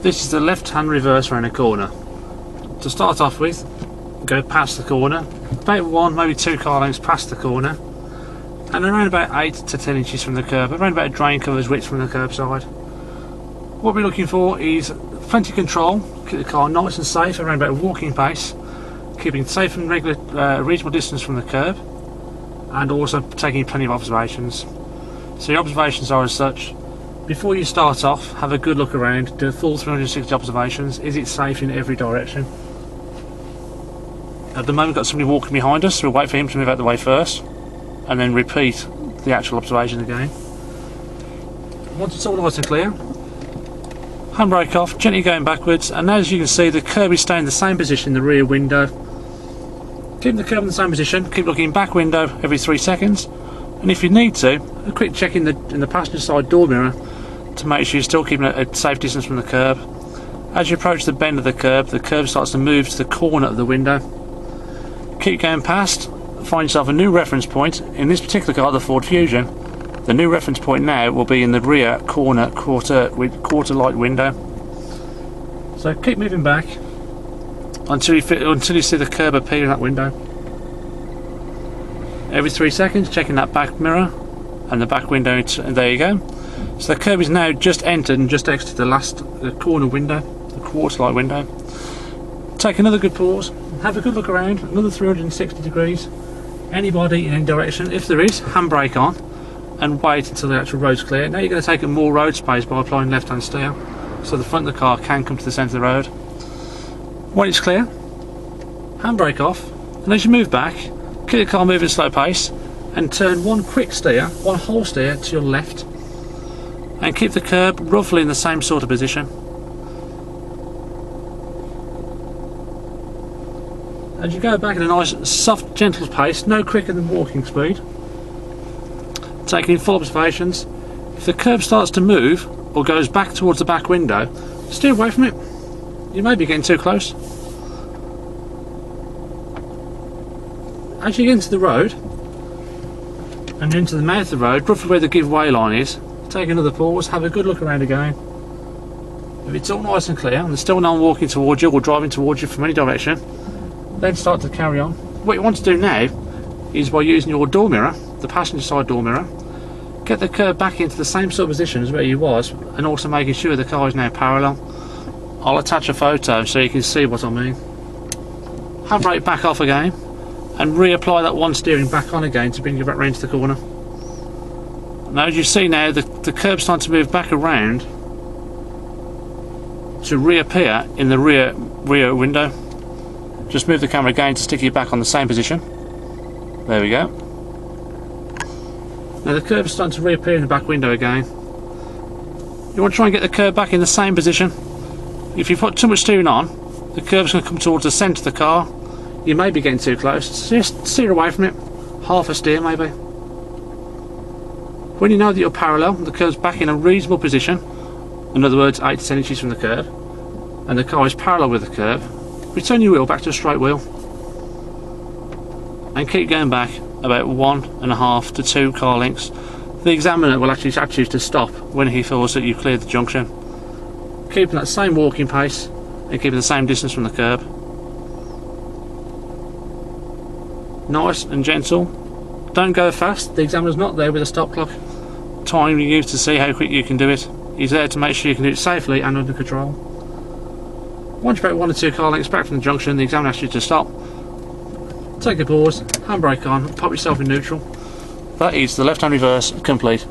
This is the left-hand reverse around a corner. To start off with, go past the corner, about 1, maybe 2 car lengths past the corner, and around about 8 to 10 inches from the curb, around about a drain cover's width from the curb side. What we're looking for is plenty of control, keep the car nice and safe around about a walking pace, keeping safe and regular, reasonable distance from the curb, and also taking plenty of observations. So your observations are as such: before you start off, have a good look around, do a full 360 observations. Is it safe in every direction? At the moment we've got somebody walking behind us, so we'll wait for him to move out the way first, and then repeat the actual observation again. Once it's all nice and clear, handbrake off, gently going backwards, and as you can see the curb is staying in the same position in the rear window. Keep the curb in the same position, keep looking back window every 3 seconds, and if you need to, a quick check in the passenger side door mirror to make sure you're still keeping a safe distance from the curb. As you approach the bend of the curb starts to move to the corner of the window. Keep going past, find yourself a new reference point. In this particular car, the Ford Fusion, the new reference point now will be in the rear corner quarter light window. So keep moving back until you see the curb appear in that window. Every 3 seconds, checking that back mirror and the back window, and there you go. So the curb is now just entered and just exited the corner window, the quarter light window. Take another good pause, have a good look around, another 360 degrees. Anybody in any direction, if there is, handbrake on and wait until the actual road's clear. Now you're going to take up more road space by applying left-hand steer, so the front of the car can come to the centre of the road. When it's clear, handbrake off, and as you move back, keep the car moving at a slow pace and turn one whole steer to your left, and keep the curb roughly in the same sort of position. As you go back at a nice soft gentle pace, no quicker than walking speed, taking full observations. If the curb starts to move or goes back towards the back window, steer away from it. You may be getting too close. As you get into the road and you're into the mouth of the road, roughly where the giveaway line is, take another pause, have a good look around again. If it's all nice and clear and there's still no one walking towards you or driving towards you from any direction, then start to carry on. What you want to do now is, by using your door mirror, the passenger side door mirror, get the curb back into the same sort of position as where you was, and also making sure the car is now parallel. I'll attach a photo so you can see what I mean. Handbrake back off again and reapply that one steering back on again to bring you back round to the corner. Now as you see now, the curb's starting to move back around to reappear in the rear window. Just move the camera again to stick you back on the same position. There we go. Now the curb is starting to reappear in the back window again. You want to try and get the curb back in the same position. If you put too much steering on, the curb's going to come towards the centre of the car. You may be getting too close, so just steer away from it. Half a steer maybe. When you know that you're parallel, the curb's back in a reasonable position, in other words 8 to 10 inches from the curb, and the car is parallel with the curb, return your wheel back to a straight wheel and keep going back about 1.5 to 2 car lengths. The examiner will actually ask you to stop when he feels that you've cleared the junction. Keeping that same walking pace and keeping the same distance from the curb. Nice and gentle. Don't go fast, the examiner's not there with a stop clock timing you to see how quick you can do it. He's there to make sure you can do it safely and under control. Once you're about 1 or 2 car lengths back from the junction, the examiner asks you to stop. Take a pause, handbrake on, pop yourself in neutral. That is the left-hand reverse complete.